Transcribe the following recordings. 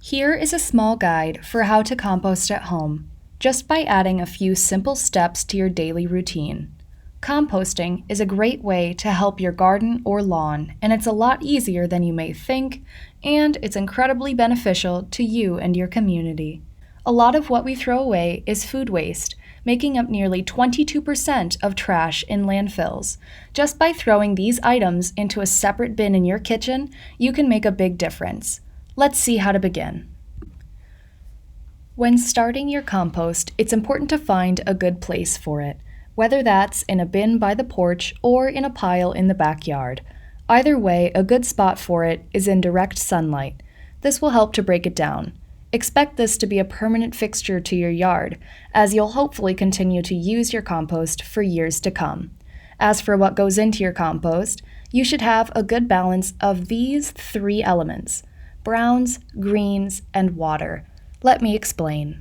Here is a small guide for how to compost at home, just by adding a few simple steps to your daily routine. Composting is a great way to help your garden or lawn, and it's a lot easier than you may think, and it's incredibly beneficial to you and your community. A lot of what we throw away is food waste, making up nearly 22% of trash in landfills. Just by throwing these items into a separate bin in your kitchen, you can make a big difference. Let's see how to begin. When starting your compost, it's important to find a good place for it, whether that's in a bin by the porch or in a pile in the backyard. Either way, a good spot for it is in direct sunlight. This will help to break it down. Expect this to be a permanent fixture to your yard, as you'll hopefully continue to use your compost for years to come. As for what goes into your compost, you should have a good balance of these 3 elements: browns, greens, and water. Let me explain.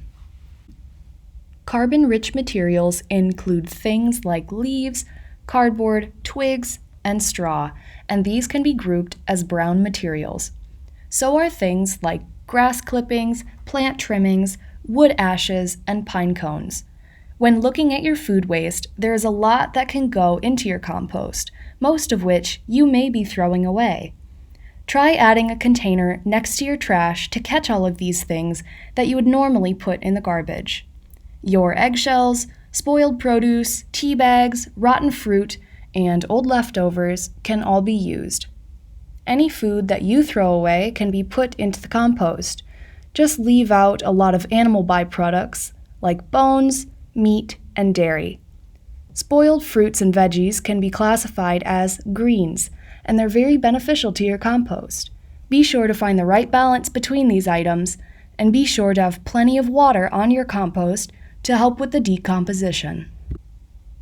Carbon-rich materials include things like leaves, cardboard, twigs, and straw, and these can be grouped as brown materials. So are things like grass clippings, plant trimmings, wood ashes, and pine cones. When looking at your food waste, there is a lot that can go into your compost, most of which you may be throwing away. Try adding a container next to your trash to catch all of these things that you would normally put in the garbage. Your eggshells, spoiled produce, tea bags, rotten fruit, and old leftovers can all be used. Any food that you throw away can be put into the compost. Just leave out a lot of animal byproducts like bones, meat, and dairy. Spoiled fruits and veggies can be classified as greens, and they're very beneficial to your compost. Be sure to find the right balance between these items, and be sure to have plenty of water on your compost to help with the decomposition.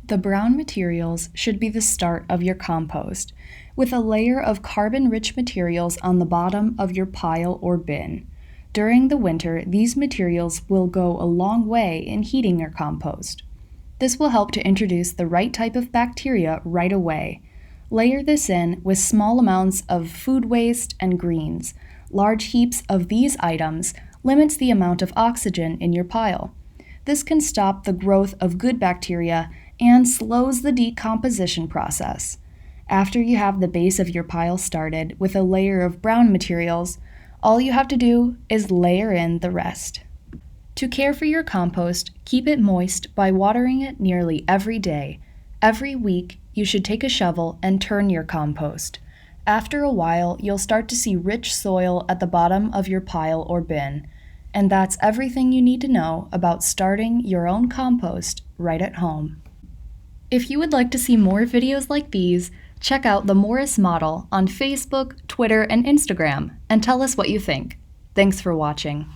The brown materials should be the start of your compost, with a layer of carbon-rich materials on the bottom of your pile or bin. During the winter, these materials will go a long way in heating your compost. This will help to introduce the right type of bacteria right away. Layer this in with small amounts of food waste and greens. Large heaps of these items limits the amount of oxygen in your pile. This can stop the growth of good bacteria and slows the decomposition process. After you have the base of your pile started with a layer of brown materials, all you have to do is layer in the rest. To care for your compost, keep it moist by watering it nearly every day. Every week, you should take a shovel and turn your compost. After a while, you'll start to see rich soil at the bottom of your pile or bin. And that's everything you need to know about starting your own compost right at home. If you would like to see more videos like these, check out the Morris Model on Facebook, Twitter, and Instagram, and tell us what you think. Thanks for watching.